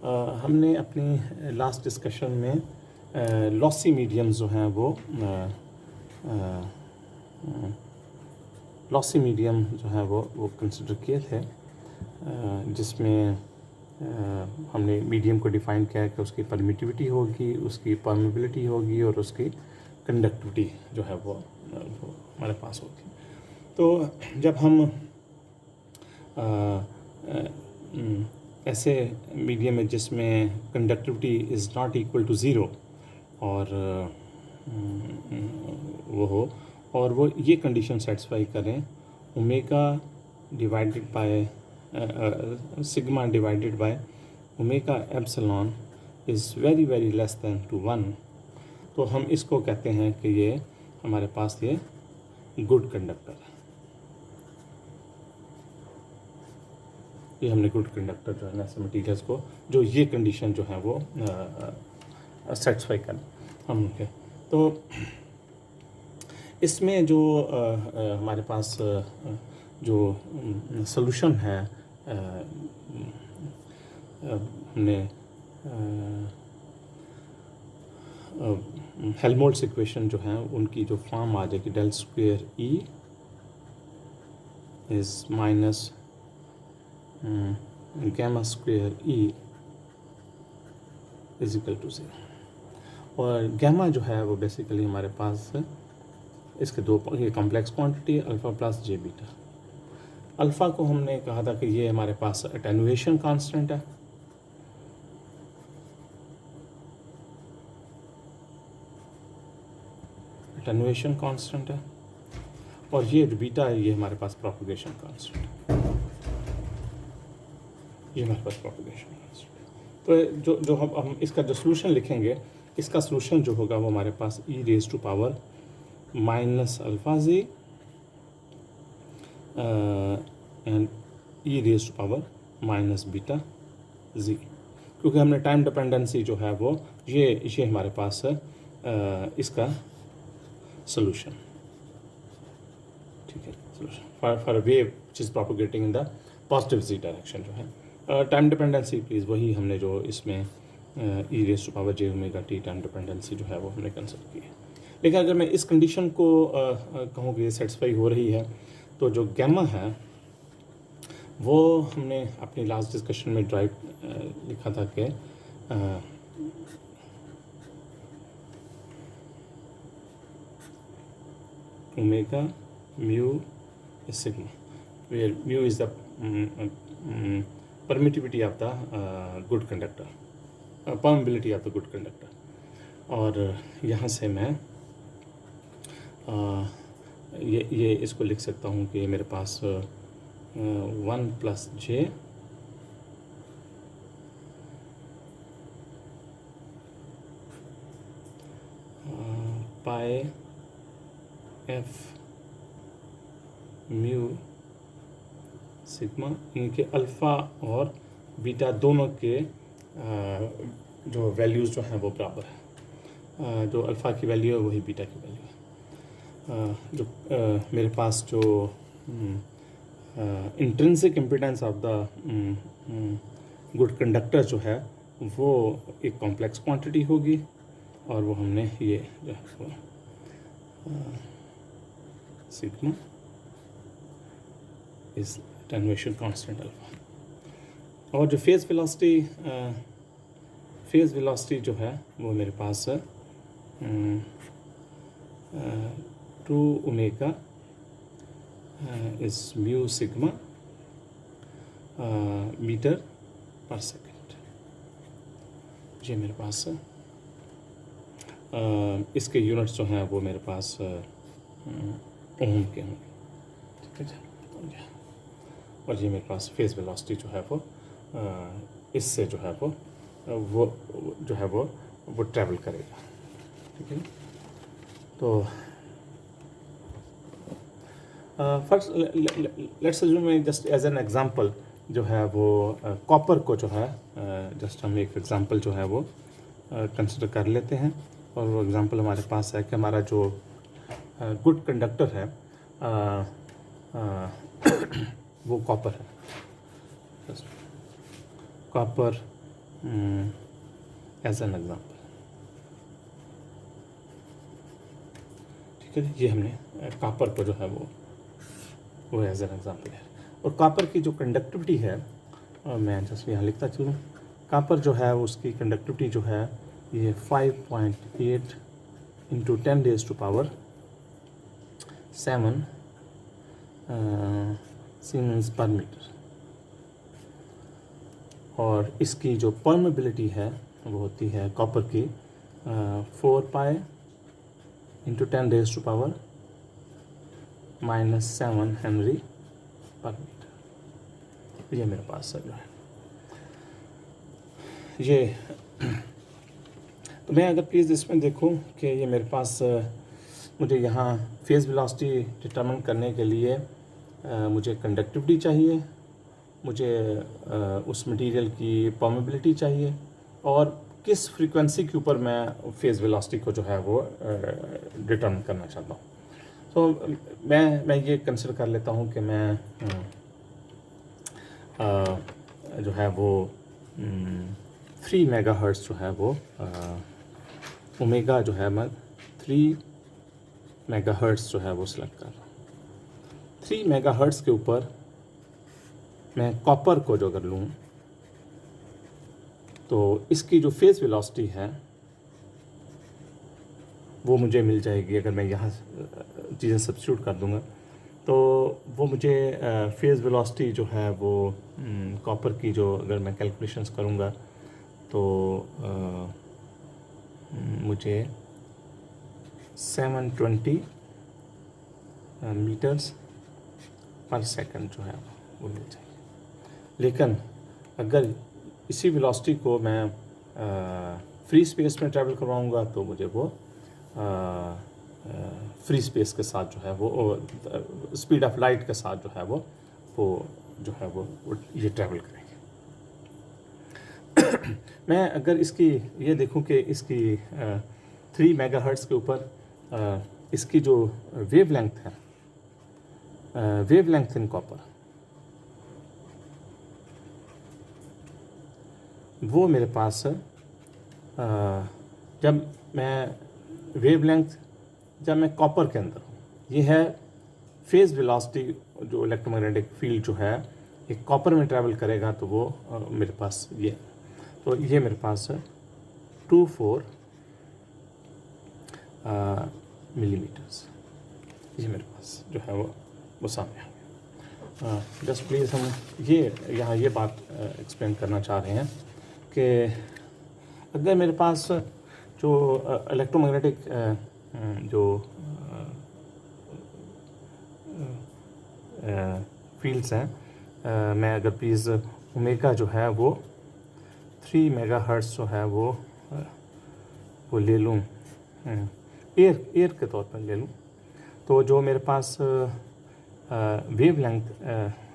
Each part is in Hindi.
हमने अपनी लास्ट डिस्कशन में लॉसी मीडियम्स जो हैं वो लॉसी मीडियम जो है वो कंसिडर किए थे, जिसमें हमने मीडियम को डिफ़ाइन किया कि उसकी परमिटिविटी होगी, उसकी परमेबिलिटी होगी और उसकी कंडक्टिविटी जो है वो हमारे पास होगी। तो जब हम ऐसे मीडियम है जिसमें conductivity is not equal to zero और वो हो और वो ये कंडीशन सेटिस्फाई करें, omega divided by sigma divided by omega epsilon is very very less than to 1, तो हम इसको कहते हैं कि ये हमारे पास ये गुड कंडक्टर है। ये हमने गुड कंडक्टर जो है ना ऐसे मटीरियल्स को जो ये कंडीशन जो है वो सेटिस्फाई करें हम उनके। तो इसमें जो हमारे पास जो सॉल्यूशन है, हमने हेल्महोल्ट्ज़ इक्वेशन जो है उनकी जो फॉर्म आ जाएगी del square E is minus gamma square E is equal to 0। और गैमा जो है वो बेसिकली हमारे पास इसके दो ये कॉम्प्लेक्स क्वांटिटी अल्फ़ा प्लस जे बीटा। अल्फ़ा को हमने कहा था कि ये हमारे पास अटेनुएशन कांस्टेंट है, अटेनुएशन कांस्टेंट है, और ये जो बीटा है ये हमारे पास प्रोपगेशन कांस्टेंट है, ये हमारे पास प्रोपगेशन कांस्टेंट। तो जो हम इसका जो सोल्यूशन लिखेंगे, इसका सोल्यूशन जो होगा वो हमारे पास e raise to power minus alpha g and e raise to power minus beta g, क्योंकि हमने टाइम डिपेंडेंसी जो है वो ये हमारे पास है इसका सोल्यूशन, ठीक है, solution for wave which is propagating in the positive Z direction जो है। टाइम डिपेंडेंसी प्लीज़ वही हमने जो इसमें E raise to power J omega T time dependency जो है वो हमने कंसिडर की है। लेकिन अगर मैं इस कंडीशन को कहूँ कि ये सेटिस्फाई हो रही है, तो जो गैमा है वो हमने अपनी लास्ट डिस्कशन में ड्राइव लिखा था कि omega mu is sigma, where mu is the permittivity of the good conductor, permeability of the good conductor। और यहाँ से मैं ये इसको लिख सकता हूँ कि मेरे पास 1 प्लस जे पाई एफ म्यू सिग्मा, इनके अल्फ़ा और बीटा दोनों के जो वैल्यूज़ जो हैं वो बराबर है, जो अल्फ़ा की वैल्यू है वही बीटा की वैल्यू है। जो मेरे पास जो intrinsic impedance of the good conductor जो है वो एक कॉम्प्लेक्स क्वांटिटी होगी, और वो हमने ये जो है वो सिग्मा इस अटेनुएशन कांस्टेंट अल्फा। और जो फेज़ वेलोसिटी जो है वो मेरे पास 2 ओमेगा इस म्यू सिग्मा मीटर पर सेकंड, ये मेरे पास इसके यूनिट्स जो हैं वो मेरे पास ओम के होंगे, ठीक है। और ये मेरे पास फेज़ वेलोसिटी जो है वो इससे जो है वो जो है वो ट्रैवल करेगा, ठीक है। तो first let's assume just as an example जो है वो कॉपर को जो है जस्ट हम एक एग्जांपल जो है वो कंसिडर कर लेते हैं। और वो एग्जांपल हमारे पास है कि हमारा जो गुड कंडक्टर है वो कॉपर है, कॉपर एज एन एग्जाम्पल, ठीक है। ये हमने कॉपर को जो है वो एज एन एग्जाम्पल है। और कॉपर की जो कंडक्टिविटी है, मैं जस्ट यहाँ लिखता चलूँ, कॉपर जो है उसकी कंडक्टिविटी जो है ये 5.8 इंटू 10⁻⁷ सीमेंस पर मीटर। और इसकी जो परमेबिलिटी है वो होती है कॉपर की 4 पाई इंटू 10⁻⁻⁷ हेनरी पर मीटर। ये मेरे पास जो है ये तो मैं अगर प्लीज़ इसमें देखूं कि ये मेरे पास मुझे यहाँ फेज़ वेलोसिटी डिटरमिन करने के लिए मुझे कंडक्टिविटी चाहिए, मुझे उस मटेरियल की परमेबिलिटी चाहिए, और किस फ्रीक्वेंसी के ऊपर मैं फेज़ वेलोसिटी को जो है वो डिटरमिन करना चाहता हूँ। तो मैं ये कंसिडर कर लेता हूँ कि मैं जो है वो 3 मेगाहर्ट्ज़ जो है वो ओमेगा जो है मैं 3 मेगाहर्ट्ज़ जो है वो सिलेक्ट कर रहा हूँ। 3 मेगाहर्ट्ज़ के ऊपर मैं कॉपर को जो अगर लूँ तो इसकी जो फेज़ वेलोसिटी है वो मुझे मिल जाएगी। अगर मैं यहाँ चीज़ें सब्स्टिट्यूट कर दूँगा तो वो मुझे फेज़ वेलोसिटी जो है वो कॉपर की जो अगर मैं कैलकुलेशंस करूँगा तो मुझे 720 मीटर्स पर सेकंड जो है वो मिल जाएगी। लेकिन अगर इसी वेलोसिटी को मैं फ्री स्पेस में ट्रैवल करवाऊँगा तो मुझे वो फ्री स्पेस के साथ जो है वो स्पीड ऑफ लाइट के साथ जो है वो जो है वो ये ट्रैवल करेंगे। मैं अगर इसकी ये देखूं कि इसकी 3 मेगाहर्ट्ज़ के ऊपर इसकी जो वेवलेंथ है, वेवलेंथ इन कॉपर, वो मेरे पास जब मैं वेवलेंथ जब मैं कॉपर के अंदर हूँ, ये है फेज़ वेलोसिटी जो इलेक्ट्रोमैग्नेटिक फील्ड जो है एक कॉपर में ट्रैवल करेगा तो वो मेरे पास ये, तो ये मेरे पास 24 मिलीमीटर्स ये मेरे पास जो है वो सामने आ गया। जस्ट प्लीज़ हम यहाँ ये बात एक्सप्लेन करना चाह रहे हैं कि अगर मेरे पास जो इलेक्ट्रोमैग्नेटिक जो फील्ड्स हैं, मैं अगर प्लीज़ ओमेगा जो है वो 3 मेगाहर्ट्ज़ जो है वो ले लूँ, एयर के तौर पर ले लूँ, तो जो मेरे पास वेवलेंथ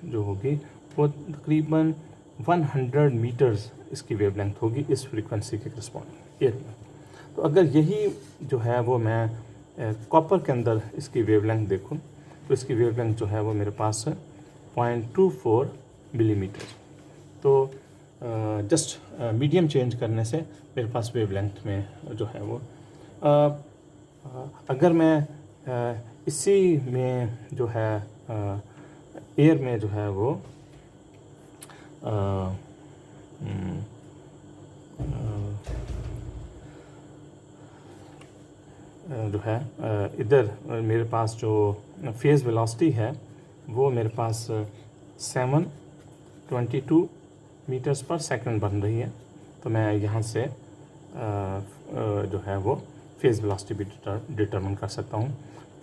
जो होगी वो तकरीबन 100 मीटर्स इसकी वेवलेंथ होगी इस फ्रीक्वेंसी के करस्पॉन्डिंग एयर में। तो अगर यही जो है वो मैं कॉपर के अंदर इसकी वेवलेंथ देखूं तो इसकी वेवलेंथ जो है वो मेरे पास 0.24 मिलीमीटर। तो जस्ट मीडियम चेंज करने से मेरे पास वेवलेंथ में जो है वो अगर मैं इसी में जो है एयर में जो है वो जो है इधर मेरे पास जो फेज़ वेलोसिटी है वो मेरे पास 722 मीटर्स पर सेकंड बन रही है। तो मैं यहाँ से जो है वो फेज़ वेलोसिटी भी डिटरमिन कर सकता हूँ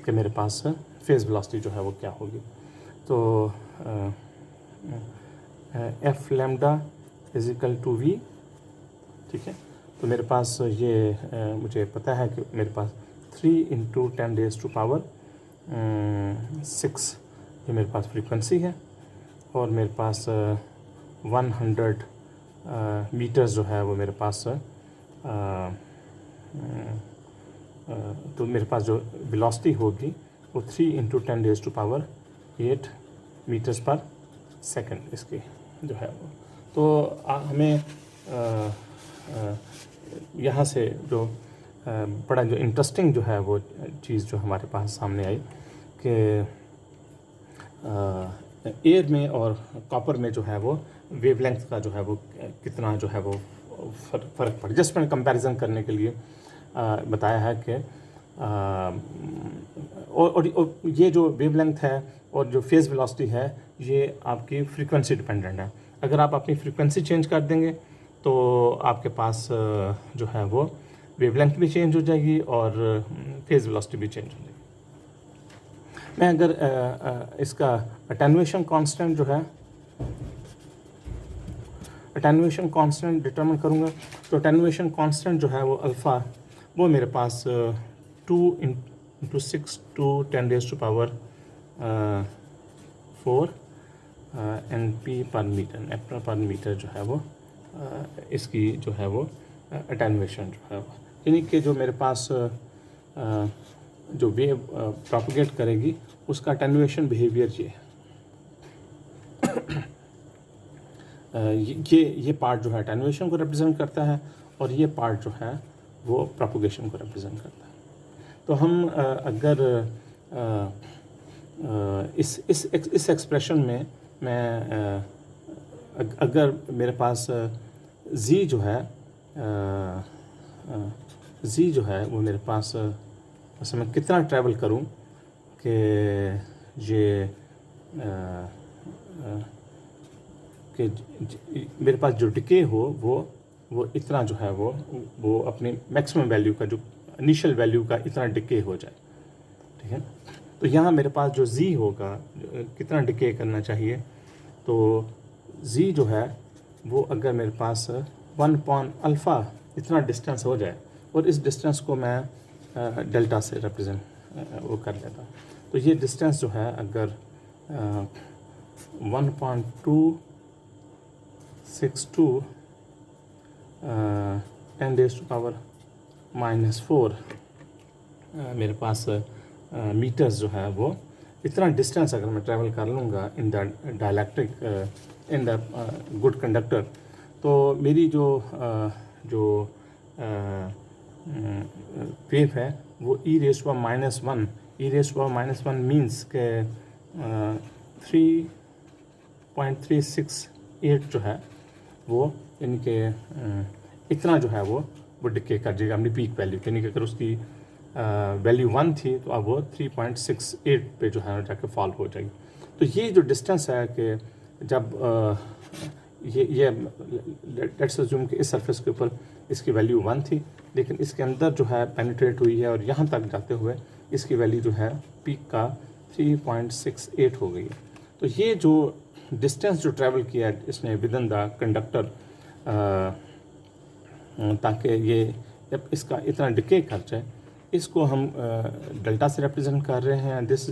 कि मेरे पास फेज़ वेलोसिटी जो है वो क्या होगी। तो F lambda is equal to V, ठीक है। तो मेरे पास ये मुझे पता है कि मेरे पास 3 इंटू 10⁻⁶ ये मेरे पास फ्रीक्वेंसी है और मेरे पास 100 मीटर्स जो है वो मेरे पास तो मेरे पास जो वेलोसिटी होगी वो 3 इंटू 10⁸ मीटर्स पर सेकंड इसकी जो है वो। तो हमें यहाँ से जो बड़ा जो इंटरेस्टिंग जो है वो चीज़ जो हमारे पास सामने आई कि एयर में और कॉपर में जो है वो वेवलेंथ का जो है वो कितना जो है वो फ़र्क पड़ा। जस्ट मैंने कंपैरिजन करने के लिए बताया है कि और ये जो वेवलेंथ है और जो फेज़ वेलोसिटी है ये आपकी फ्रीक्वेंसी डिपेंडेंट है। अगर आप अपनी फ्रीक्वेंसी चेंज कर देंगे तो आपके पास जो है वो वेवलेंथ भी चेंज हो जाएगी और फेज़ वेलोसिटी भी चेंज हो जाएगी। मैं अगर इसका अटेन्युएशन कांस्टेंट जो है अटेन्युएशन कांस्टेंट डिटरमिन करूँगा तो अटेन्युएशन कांस्टेंट जो है वो अल्फ़ा वो मेरे पास 2 × 6 to 10⁴ NP पर मीटर जो है वो इसकी जो है वो अटेन्युएशन जो है वो, यानी कि जो मेरे पास जो वेव प्रोपगेट करेगी उसका अटेन्युएशन बिहेवियर ये है। ये पार्ट जो है अटेन्युएशन को रिप्रेजेंट करता है और ये पार्ट जो है वो प्रोपगेशन को रिप्रेजेंट करता है। तो हम अगर इस एक्सप्रेशन में मैं अगर मेरे पास z जो है वो मेरे पास वैसे मैं कितना ट्रैवल करूं कि ये कि मेरे पास जो डिके हो वो इतना जो है वो अपने मैक्सिमम वैल्यू का जो इनिशियल वैल्यू का इतना डिके हो जाए, ठीक है। तो यहाँ मेरे पास जो z होगा कितना डिके करना चाहिए, तो z जो है वो अगर मेरे पास 1/α इतना डिस्टेंस हो जाए और इस डिस्टेंस को मैं डेल्टा से रिप्रेजेंट वो कर लेता हूँ, तो ये डिस्टेंस जो है अगर 1.262 10⁻⁻⁴ मेरे पास मीटर्स जो है वो इतना डिस्टेंस अगर मैं ट्रैवल कर लूँगा in the dielectric in the good conductor, तो मेरी जो वेव है वो e⁻⁻⁻⁻⁻⁻⁻⁻⁻⁻⁻⁻⁻⁻⁻⁻⁻⁻⁻⁻⁻⁻⁻ मीन्स के 3.368 जो है वो यानी कि इतना जो है वो डिके कर जाएगा अपनी पीक वैल्यू, यानी कि अगर उसकी वैल्यू 1 थी तो अब वो 3.68 पे जो है जाके फॉल हो जाएगी। तो ये जो डिस्टेंस है कि जब ये लेट्स अज्यूम कि इस सरफेस के ऊपर इसकी वैल्यू 1 थी, लेकिन इसके अंदर जो है पेनिट्रेट हुई है और यहाँ तक जाते हुए इसकी वैल्यू जो है पीक का 3.68 हो गई है। तो ये जो डिस्टेंस जो ट्रैवल किया है इसने विद इन द कंडक्टर, ताकि ये जब इसका इतना डिके कर जाए, इसको हम डेल्टा से रिप्रेजेंट कर रहे हैं। This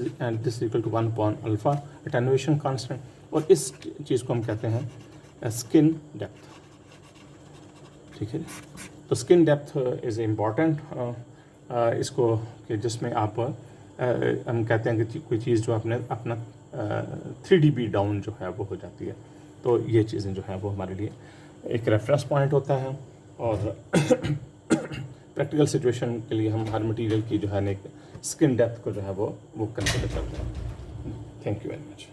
equal to 1/α attenuation constant, और इस चीज़ को हम कहते हैं स्किन डेप्थ, ठीक है। तो स्किन डेप्थ इज़ इम्पॉर्टेंट इसको कि जिसमें आप हम कहते हैं कि कोई चीज़ जो अपना 3 dB डाउन जो है वो हो जाती है। तो ये चीज़ें जो है वो हमारे लिए एक रेफरेंस पॉइंट होता है, और प्रैक्टिकल सिचुएशन के लिए हम हर मटेरियल की जो है एक स्किन डेप्थ को जो है वो कंसिडर करते हैं। Thank you very much.